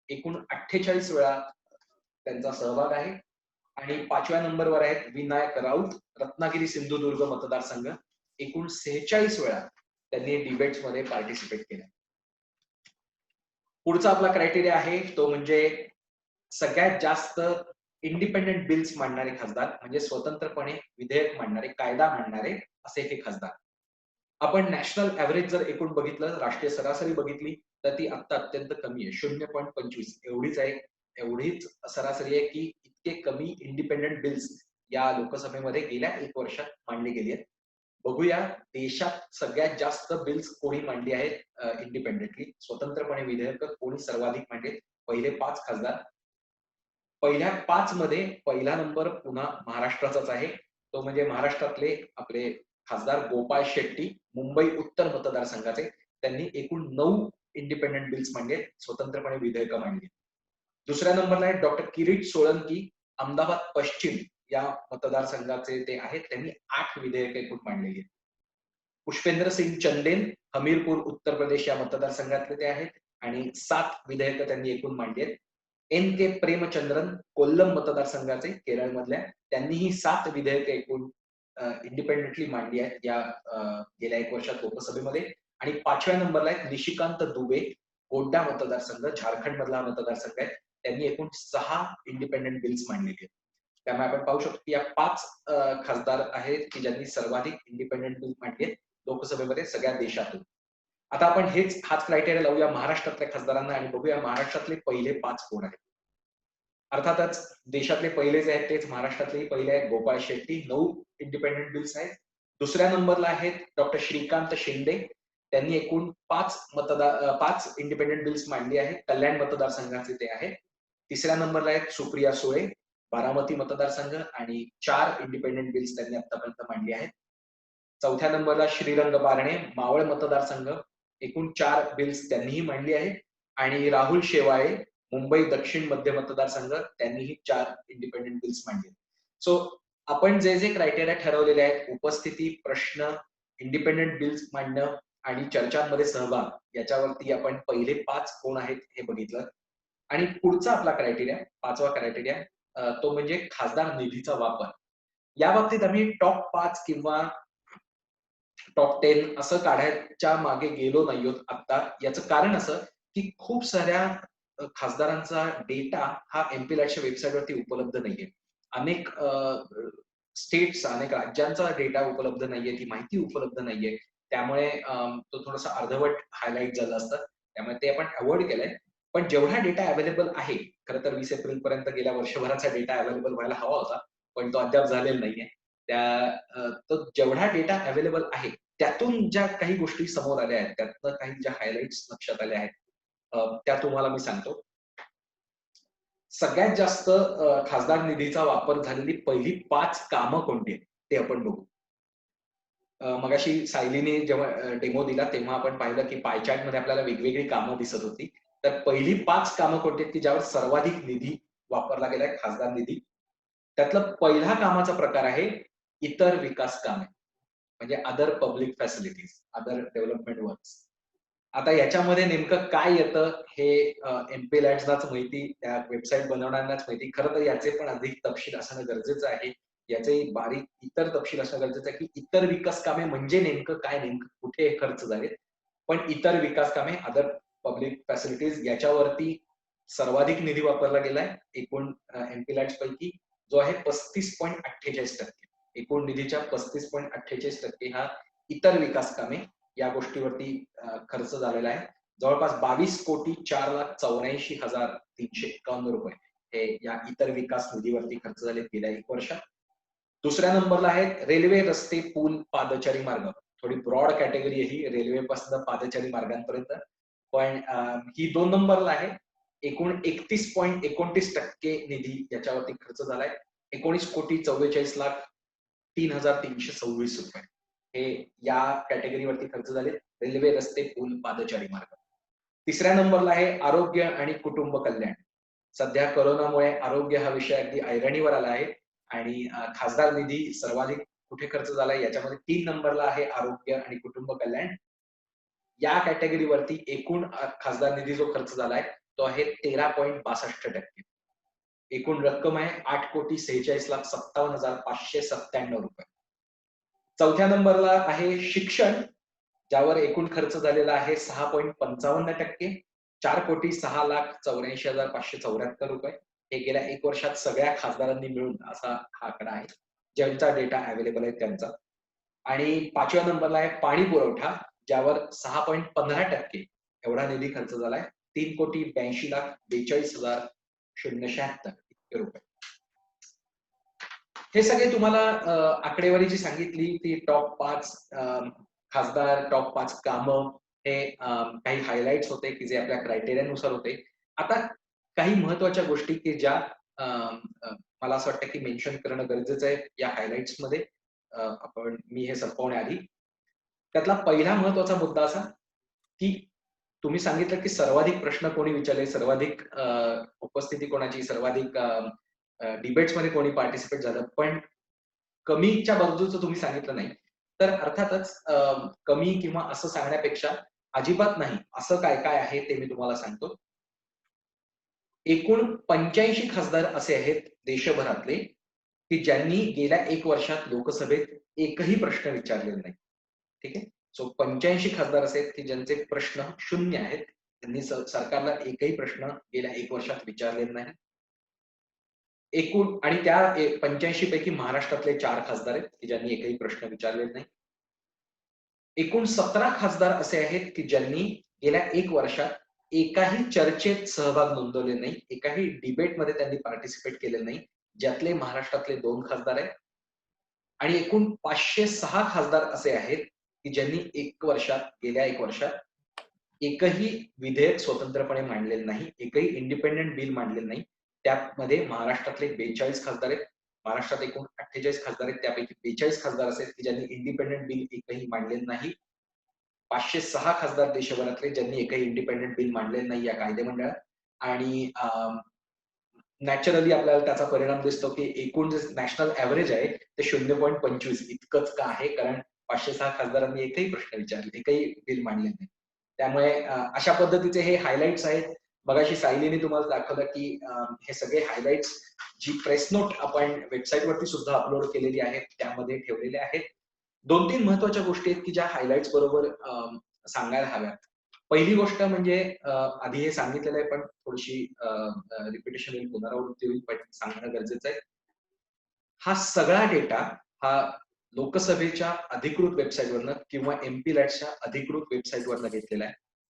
एकूण 48 वेळा त्यांचा सहभाग आहे. आणि 5व्या नंबरवर आहेत विनायक राऊत, रत्नागिरी सिंधुदुर्ग मतदारसंघ. एकूण 46 वेळा त्यांनी डिबेट्समध्ये पार्टिसिपेट केलं. पुढचा आपला क्रायटेरिया आहे तो म्हणजे सगळ्यात जास्त इंडिपेंडेंट बिल्स मांडणारे खासदार, म्हणजे स्वतंत्रपणे विधेयक मांडणारे, कायदा मांडणारे असे हे खासदार. आपण नॅशनल ऍव्हरेज जर एकूण बघितलं, राष्ट्रीय सरासरी बघितली तर ती आता अत्यंत कमी आहे, 0.25 एवढीच आहे. एवढीच सरासरी आहे की इतके कमी इंडिपेंडेंट बिल्स या लोकसभेमध्ये गेल्या 1 वर्षात मांडली गेली आहेत. बघूया देशात सगळ्यात जास्त बिल्स कोणी मांडली आहेत इंडिपेंडेंटली, स्वतंत्रपणे विधेयक कोणी सर्वाधिक मांडले. पहिले 5 खासदार. पहिल्या 5 मध्ये पहिला नंबर पुन्हा महाराष्ट्राचाच आहे. तो म्हणजे महाराष्ट्रातले आपले खासदार गोपाळ शेट्टी, मुंबई उत्तर मतदारसंघाचे. त्यांनी एकूण 9 इंडिपेंडेंट बिल्स मांडले, स्वतंत्रपणे विधेयक मांडली. दुसऱ्या नंबरला आहे डॉक्टर किरीट सोळंकी, अहमदाबाद पश्चिम या मतदारसंघाचे ते आहेत. त्यांनी 8 विधेयक एकूण मांडलेली आहेत. पुष्पेंद्र सिंग चंदेल, हमीरपूर उत्तर प्रदेश या मतदारसंघातले ते आहेत आणि 7 विधेयक त्यांनी एकूण मांडली आहेत. एन के प्रेमचंद्रन, कोल्लम मतदारसंघाचे, केरळमधल्या. त्यांनीही 7 विधेयक एकूण इंडिपेंडेंटली मांडली आहेत या गेल्या 1 वर्षात लोकसभेमध्ये. आणि 5व्या नंबरला आहेत निशिकांत दुबे, गोड्डा मतदारसंघ, झारखंड मधला मतदारसंघ आहे. त्यांनी एकूण 6 इंडिपेंडंट बिल्स मांडलेली आहेत. त्यामुळे आपण पाहू शकतो की या 5 खासदार आहेत की ज्यांनी सर्वाधिक इंडिपेंडंट बिल मांडले लोकसभेमध्ये सगळ्या देशातून. आता आपण हाच क्रायटेरिया लावूया महाराष्ट्रातल्या खासदारांना आणि बघूया महाराष्ट्रातले पहिले 5 कोण आहेत. अर्थातच देशातले पहिले जे आहेत तेच महाराष्ट्रातलेही पहिले आहेत. गोपाळ शेट्टी 9 इंडिपेंडंट बिल्स आहेत. दुसऱ्या नंबरला आहेत डॉक्टर श्रीकांत शिंदे. त्यांनी एकूण 5 इंडिपेंडंट बिल्स मांडली आहेत. कल्याण मतदारसंघाचे ते आहेत. तिसऱ्या नंबरला आहेत सुप्रिया सुळे, बारामती मतदारसंघ आणि 4 इंडिपेंडंट बिल्स त्यांनी आतापर्यंत मांडली आहेत. चौथ्या नंबरला श्रीरंग बारणे, मावळ मतदारसंघ, एकूण 4 बिल्स त्यांनीही मांडली आहेत. आणि राहुल शेवाळे, मुंबई दक्षिण मध्य मतदारसंघ, त्यांनीही 4 इंडिपेंडंट बिल्स मांडले. सो आपण जे जे क्रायटेरिया ठरवलेले आहेत, उपस्थिती, प्रश्न, इंडिपेंडंट बिल्स मांडणं आणि चर्चांमध्ये सहभाग, याच्यावरती आपण पहिले 5 कोण आहेत हे बघितलं. आणि पुढचा आपला क्रायटेरिया, 5वा क्रायटेरिया, तो म्हणजे खासदार निधीचा वापर. या बाबतीत आम्ही टॉप 5 किंवा टॉप 10 असं काढायच्या मागे गेलो नाही आहोत आता. याचं कारण असं की खूप साऱ्या खासदारांचा डेटा हा एमपीलॅटच्या वेबसाईटवरती उपलब्ध नाहीये. अनेक स्टेट्स, अनेक राज्यांचा डेटा उपलब्ध नाहीये, ती माहिती उपलब्ध नाहीये. त्यामुळे तो थोडासा अर्धवट हायलाइट झालं असतं. त्यामुळे ते आपण अवॉइड केलंय. पण जेवढा डेटा अवेलेबल आहे, खरं तर 20 एप्रिल पर्यंत गेल्या वर्षभराचा डेटा अवेलेबल व्हायला हवा होता, पण तो अद्याप झालेला नाहीये. तो जेवढा डेटा अवेलेबल आहे त्यातून ज्या काही गोष्टी समोर आल्या आहेत, त्यातनं काही ज्या हायलाइट्स लक्षात आल्या आहेत, त्या तुम्हाला मी सांगतो. सगळ्यात जास्त खासदार निधीचा वापर झालेली पहिली 5 कामं कोणती आहेत ते आपण बघू. मगाशी सायलीने जेव्हा डेमो दिला तेव्हा आपण पाहिलं की पाय चार्ट मध्ये आपल्याला वेगवेगळी कामं दिसत होती. तर पहिली 5 कामं कोणती आहेत की ज्यावर सर्वाधिक निधी वापरला गेलाय, खासदार निधी. त्यातला पहिला कामाचा प्रकार आहे इतर विकास कामे, म्हणजे other public facilities, other development works. आता याच्यामध्ये नेमकं काय येतं हे एमपीलॅट्सलाच माहिती, त्या वेबसाईट बनवणाऱ्यांनाच माहिती. खरं तर याचे पण अधिक तपशील असणं गरजेचं आहे. याचे बारीक इतर तपशील असणं गरजेचं आहे की इतर विकास कामे म्हणजे नेमकं काय, नेमकं कुठे हे खर्च झाले. पण इतर विकास कामे, अदर पब्लिक फॅसिलिटीज, याच्यावरती सर्वाधिक निधी वापरला गेलाय एकूण एमपीलॅट्स पैकी, जो आहे 35.48%. एकूण निधीच्या 35.48% हा इतर विकास कामे या गोष्टीवरती खर्च झालेला आहे. जवळपास 22,04,84,351 रुपये हे या इतर विकास निधीवरती खर्च झाले गेल्या 1 वर्षात. दुसऱ्या नंबरला आहे रेल्वे, रस्ते, पूल, पादचारी मार्ग. थोडी ब्रॉड कॅटेगरी आहे ही, रेल्वेपासून पादचारी मार्गांपर्यंत. पण ही 2 नंबरला आहे. एकूण 31.29% निधी याच्यावरती खर्च झालाय. 19,44,03,326 रुपये हे या कॅटेगरीवरती खर्च झाले. रेल्वे, रस्ते, पूल, पादचारी मार्ग. तिसऱ्या नंबरला आहे आरोग्य आणि कुटुंब कल्याण. सध्या कोरोनामुळे आरोग्य हा विषय अगदी ऐरणीवर आला आहे आणि खासदार निधी सर्वाधिक कुठे खर्च झालाय याच्यामध्ये 3 नंबरला आहे आरोग्य आणि कुटुंब कल्याण. या कॅटेगरीवरती एकूण खासदार निधी जो खर्च झालाय तो आहे 13.62%. एकूण रक्कम आहे 8,46,57,597 रुपये. चौथ्या नंबरला आहे शिक्षण, ज्यावर एकूण खर्च झालेला आहे 6.55%. 4,06,84,574 रुपये हे गेल्या 1 वर्षात सगळ्या खासदारांनी मिळून असा हा आकडा आहे, ज्यांचा डेटा अवेलेबल आहे त्यांचा. आणि 5व्या नंबरला आहे पाणी पुरवठा, ज्यावर 6.15% एवढा निधी खर्च झालाय. 3,82,42,076 रुपये. हे सगळे तुम्हाला आकडेवारी जी सांगितली ती टॉप 5 खासदार, टॉप 5 कामं, हे काही हायलाइट्स होते की जे आपल्या क्रायटेरियानुसार होते. आता काही महत्वाच्या गोष्टी की ज्या मला असं वाटतं की मेन्शन करणं गरजेचं आहे या हायलाइट्स मध्ये, मी हे संपवण्याआधी. त्यातला पहिला महत्वाचा मुद्दा असा की तुम्ही सांगितलं की सर्वाधिक प्रश्न कोणी विचारले, सर्वाधिक उपस्थिती कोणाची, सर्वाधिक डिबेट्स मध्ये कोणी पार्टिसिपेट झालं, पण कमीच्या बाजूचं तुम्ही सांगितलं नाही. तर अर्थातच कमी किंवा असं सांगण्यापेक्षा अजिबात नाही असं काय काय आहे ते मी तुम्हाला सांगतो. एकूण 85 खासदार असे आहेत देशभरातले की ज्यांनी गेल्या 1 वर्षात लोकसभेत एकही प्रश्न विचारलेला नाही. ठीक आहे. सो 85 खासदार असे आहेत की ज्यांचे प्रश्न शून्य आहेत. त्यांनी सरकारला एकही प्रश्न गेल्या 1 वर्षात विचारलेला नाही. एकूण आणि त्या 85 पैकी महाराष्ट्रातले 4 खासदार आहेत की ज्यांनी एकही प्रश्न विचारलेला नाही. एकूण 17 खासदार असे आहेत की ज्यांनी गेल्या 1 वर्षात एकाही चर्चेत सहभाग नोंदवले नाही, एकाही डिबेटमध्ये त्यांनी पार्टिसिपेट केलेलं नाही, ज्यातले महाराष्ट्रातले 2 खासदार आहेत. आणि एकूण 506 खासदार असे आहेत की ज्यांनी गेल्या 1 वर्षात एकही विधेयक स्वतंत्रपणे मांडलेलं नाही, एकही इंडिपेंडंट बिल मांडलेलं नाही. त्यामध्ये महाराष्ट्रातले 42 खासदार आहेत. महाराष्ट्रात एकूण 48 खासदार आहेत. त्यापैकी 42 खासदार असे आहेत की ज्यांनी इंडिपेंडंट बिल एकही मांडलेलं नाही. 506 खासदार देशभरातले ज्यांनी एकही इंडिपेंडंट बिल मांडलेलं नाही या कायदेमंडळात. आणि नॅचरली आपल्याला त्याचा परिणाम दिसतो की एकूण जे नॅशनल ॲव्हरेज आहे ते 0.25 इतकंच का आहे? कारण 506 खासदारांनी एकही प्रश्न विचारले, एकही बिल मांडले नाही. त्यामुळे अशा पद्धतीचे हे हायलाइट्स आहेत. मगाशी सायलीने तुम्हाला दाखवलं की हे सगळे हायलाइट्स जी प्रेस नोट आपण वेबसाईटवरती सुद्धा अपलोड केलेली आहे त्यामध्ये ठेवलेले आहेत. 2-3 महत्त्वाच्या गोष्टी आहेत की ज्या हायलाइट्स बरोबर सांगायला हव्यात. पहिली गोष्ट म्हणजे आधी हे सांगितलेलं आहे, पण थोडीशी रिपिटिशन होईल, पुनरावृत्ती होईल, पण सांगणं गरजेचं आहे. हा सगळा डेटा हा लोकसभेच्या अधिकृत वेबसाईटवरनं किंवा एमपी-लॅटच्या अधिकृत वेबसाईटवरनं घेतलेला आहे.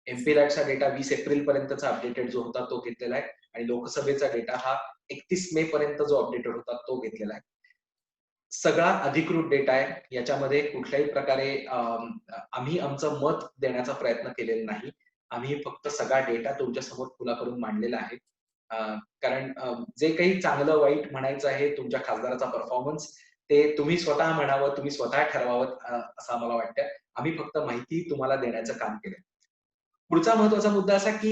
एमपी-लॅटचा डेटा 20 एप्रिल पर्यंतचा अपडेटेड जो होता तो घेतलेला आहे आणि लोकसभेचा डेटा हा 31 मे पर्यंत जो अपडेटेड होता तो घेतलेला आहे. सगळा अधिकृत डेटा आहे. याच्यामध्ये कुठल्याही प्रकारे आम्ही आमचं मत देण्याचा प्रयत्न केलेला नाही. आम्ही फक्त सगळा डेटा तुमच्या समोर खुला करून मांडलेला आहे. कारण जे काही चांगलं वाईट म्हणायचं आहे तुमच्या खासदाराचा परफॉर्मन्स ते तुम्ही स्वतः म्हणावं, तुम्ही स्वतः ठरवावं असं आम्हाला वाटतं. आम्ही फक्त माहिती तुम्हाला देण्याचं काम केलंय. पुढचा महत्त्वाचा मुद्दा असा की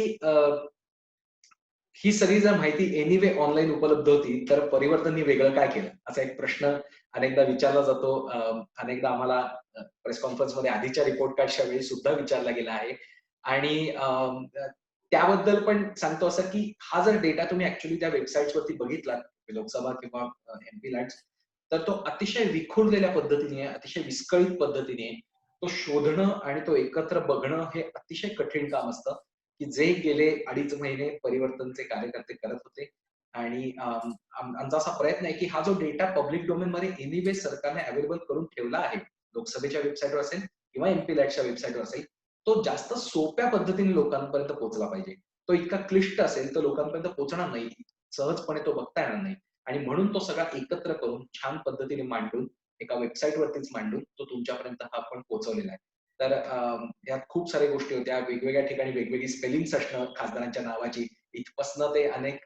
ही सगळी जर माहिती एनिवे ऑनलाईन उपलब्ध होती, तर परिवर्तननी वेगळं काय केलं? असा एक प्रश्न अनेकदा विचारला जातो. अनेकदा आम्हाला प्रेस कॉन्फरन्समध्ये आधीच्या रिपोर्ट कार्डच्या वेळी सुद्धा विचारला गेला आहे. आणि त्याबद्दल पण सांगतो असं की हा जर डेटा तुम्ही ॲक्चुअली त्या वेबसाईट्सवरती बघितलात, लोकसभा किंवा एमपी-लॅट्स, तर तो अतिशय विखुरलेल्या पद्धतीने, अतिशय विस्कळीत पद्धतीने तो शोधणं आणि तो एकत्र बघणं हे अतिशय कठीण काम असतं. की जे गेले 2.5 महिने परिवर्तनचे कार्यकर्ते करत होते आणि आमचा असा प्रयत्न आहे की हा जो डेटा पब्लिक डोमेनमध्ये एनिवे सरकारने अवेलेबल करून ठेवला आहे, लोकसभेच्या वेबसाईटवर असेल किंवा एमपी-लॅटच्या वेबसाईटवर असेल, तो जास्त सोप्या पद्धतीने लोकांपर्यंत पोहोचला पाहिजे. तो इतका क्लिष्ट असेल तर लोकांपर्यंत पोहोचणार नाही. सहजपणे तो बघता येणार नाही आणि म्हणून तो सगळा एकत्र करून छान पद्धतीने मांडून एका वेबसाईटवरतीच मांडून तो तुमच्यापर्यंत हा आपण पोहोचवलेला आहे. तर यात खूप साऱ्या गोष्टी होत्या. वेगवेगळ्या ठिकाणी वेगवेगळी स्पेलिंग्स असणं खासदारांच्या नावाची, इथपासनं ते अनेक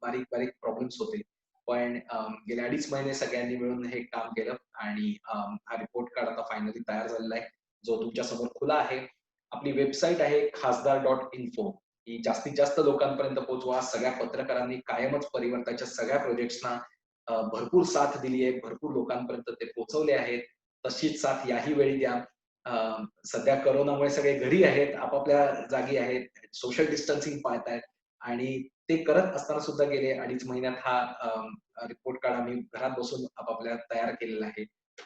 बारीक-बारीक प्रॉब्लेम्स होते. पण गेले 2.5 महिने सगळ्यांनी मिळून हे काम केलं आणि हा रिपोर्ट कार्ड आता फायनली तयार झालेला आहे, जो तुमच्या समोर खुला आहे. आपली वेबसाईट आहे खासदार.info. ही जास्तीत जास्त लोकांपर्यंत पोहोचवा. सगळ्या पत्रकारांनी कायमच परिवर्तनाच्या सगळ्या प्रोजेक्ट्सना भरपूर साथ दिली आहे. भरपूर लोकांपर्यंत ते पोहोचवले आहेत. तशीच साथ याही वेळी द्या. सध्या कोरोनामुळे सगळे घरी आहेत, आपापल्या जागी आहेत, सोशल डिस्टन्सिंग पाळतायत आणि ते करत असताना सुद्धा गेले 2.5 महिन्यात हा रिपोर्ट कार्ड आम्ही घरात बसून आपापल्या तयार केलेला आहे.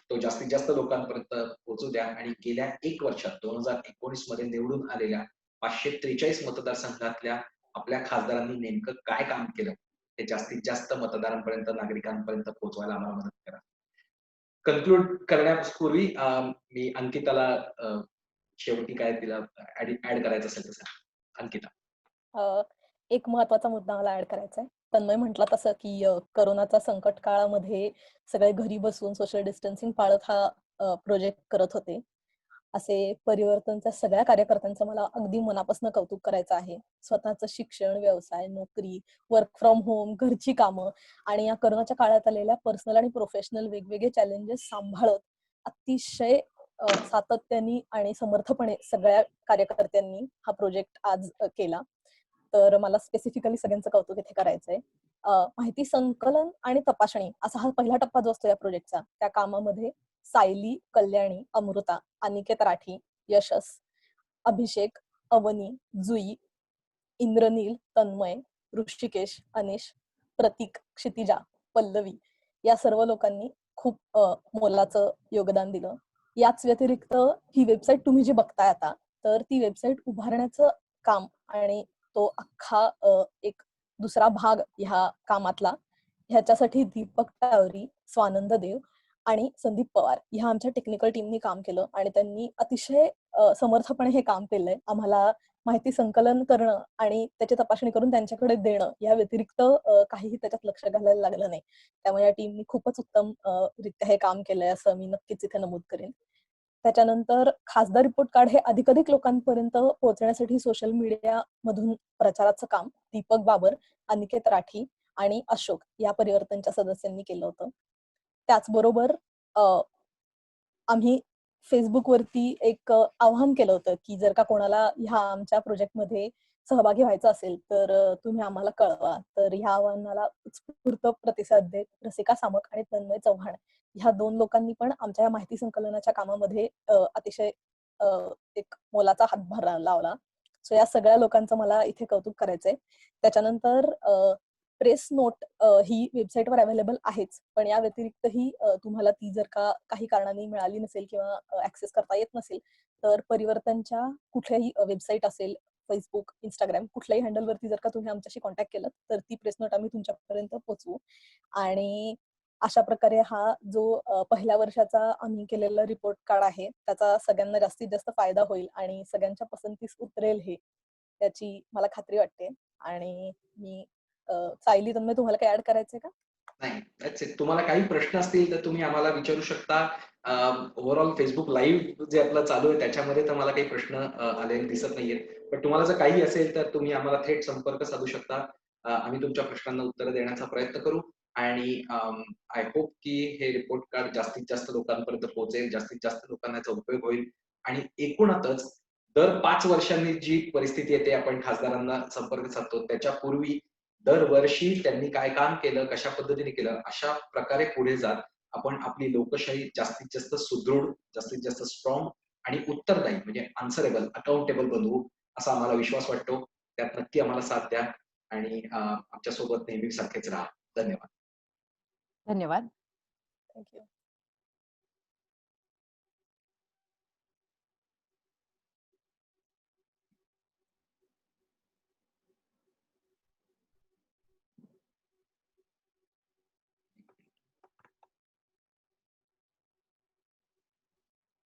तो जास्तीत जास्त लोकांपर्यंत पोहोचू द्या आणि गेल्या 1 वर्षात 2019 मध्ये निवडून आलेल्या 543 मतदारसंघातल्या आपल्या खासदारांनी नेमकं काय काम केलं, हे जास्तीत जास्त मतदारांपर्यंत, नागरिकांपर्यंत पोहोचवायला आम्हाला मदत करा. कन्क्लूड करण्यापूर्वी मी अंकिताला शेवटी काय तिला ॲड करायचं असेल तर सांग. अंकिता. एक महत्वाचा मुद्दा मला ऍड करायचा आहे. तन्मय म्हटलं तसं की करोनाच्या संकट काळामध्ये सगळे घरी बसून सोशल डिस्टन्सिंग पाळत हा प्रोजेक्ट करत होते. असे परिवर्तनच्या सगळ्या कार्यकर्त्यांचं मला अगदी मनापासून कौतुक करायचं आहे. स्वतःचं शिक्षण, व्यवसाय, नोकरी, वर्क फ्रॉम होम, घरची कामं आणि या करोनाच्या काळात आलेल्या पर्सनल आणि प्रोफेशनल वेगवेगळे चॅलेंजेस सांभाळत अतिशय सातत्याने आणि समर्थपणे सगळ्या कार्यकर्त्यांनी हा प्रोजेक्ट आज केला. तर मला स्पेसिफिकली सगळ्यांचं कौतुक इथे करायचंय. माहिती संकलन आणि तपासणी असा हा पहिला टप्पा जो असतो या प्रोजेक्टचा, त्या कामामध्ये सायली, कल्याणी, अमृता, अनिकेत राठी, यशस, अभिषेक, अवनी, जुई, इंद्रनील, तन्मय, ऋषिकेश, अनिश, प्रतीक, क्षितिजा, पल्लवी या सर्व लोकांनी खूप मोलाचं योगदान दिलं. याच व्यतिरिक्त ही वेबसाईट तुम्ही जी बघताय आता, तर ती वेबसाईट उभारण्याचं काम आणि तो अख्खा एक दुसरा भाग ह्या कामातला, ह्याच्यासाठी दीपक टावरी, स्वानंद देव आणि संदीप पवार ह्या आमच्या टेक्निकल टीमनी काम केलं आणि त्यांनी अतिशय समर्थपणे हे काम केलंय. आम्हाला माहिती संकलन करणं आणि त्याची तपासणी करून त्यांच्याकडे देणं या व्यतिरिक्त काहीही त्याच्यात लक्ष घालायला लागलं नाही. त्यामुळे या टीमनी खूपच उत्तम रित्या हे काम केलंय असं मी नक्कीच इथे नमूद करेन. त्याच्यानंतर खासदार रिपोर्ट कार्ड हे अधिकाधिक लोकांपर्यंत पोहोचण्यासाठी सोशल मीडिया मधून प्रचाराचं काम दीपक बाबर, अनिकेत राठी आणि अशोक या परिवर्तनच्या सदस्यांनी केलं होतं. त्याचबरोबर आम्ही फेसबुकवरती एक आवाहन केलं होतं, की जर का कोणाला ह्या आमच्या प्रोजेक्टमध्ये सहभागी व्हायचं असेल, तर तुम्ही आम्हाला कळवा. तर ह्या आव्हानाला उत्स्फूर्त प्रतिसाद देत रसिका सामक आणि तन्मय चव्हाण ह्या 2 लोकांनी पण आमच्या या माहिती संकलनाच्या कामामध्ये अतिशय अ, एक मोलाचा हातभार लावला. सो या सगळ्या लोकांचं मला इथे कौतुक करायचंय. त्याच्यानंतर प्रेस नोट ही वेबसाईटवर अवेलेबल आहेच. पण या व्यतिरिक्तही तुम्हाला ती जर का काही कारणाने मिळाली नसेल किंवा ऍक्सेस करता येत नसेल, तर परिवर्तनच्या कुठल्याही वेबसाईट असेल, Facebook, Instagram कुठल्याही हँडलवरती जर का तुम्ही आमच्याशी कॉन्टॅक्ट केलं, तर ती प्रेस नोट आम्ही तुमच्यापर्यंत पोहोचवू. आणि अशा प्रकारे हा जो पहिल्या वर्षाचा आम्ही केलेला रिपोर्ट कार्ड आहे, त्याचा सगळ्यांना जास्तीत जास्त फायदा होईल आणि सगळ्यांच्या पसंतीस उतरेल हे, त्याची मला खात्री वाटते. आणि मी सायली, तन्मय तुम्हाला काही ऍड करायचंय का? नाही, दॅट्स इट. तुम्हाला काही प्रश्न असतील तर तुम्ही आम्हाला विचारू शकता. ओव्हरऑल Facebook लाईव्ह जे आपलं चालू आहे त्याच्यामध्ये तर मला काही प्रश्न आलेले दिसत नाहीयेत. पण तुम्हाला जर काही असेल तर तुम्ही आम्हाला थेट संपर्क साधू शकता. आम्ही तुमच्या प्रश्नांना उत्तरं देण्याचा प्रयत्न करू आणि आय होप की हे रिपोर्ट कार्ड जास्तीत जास्त लोकांपर्यंत पोहोचेल, जास्तीत जास्त लोकांना याचा उपयोग होईल आणि एकूणच दर 5 वर्षांनी जी परिस्थिती येते, आपण खासदारांना संपर्क साधतो त्याच्यापूर्वी दरवर्षी त्यांनी काय काम केलं, कशा पद्धतीने केलं, अशा प्रकारे पुढे जात आपण आपली लोकशाही जास्तीत जास्त सुदृढ, जास्तीत जास्त स्ट्रॉंग आणि उत्तरदायी म्हणजे आन्सरेबल, अकाउंटेबल बनवू असा आम्हाला विश्वास वाटतो. त्यात नक्की आम्हाला साथ द्या आणि आमच्यासोबत नेहमी सारखेच राहा. धन्यवाद. धन्यवाद. थँक्यू.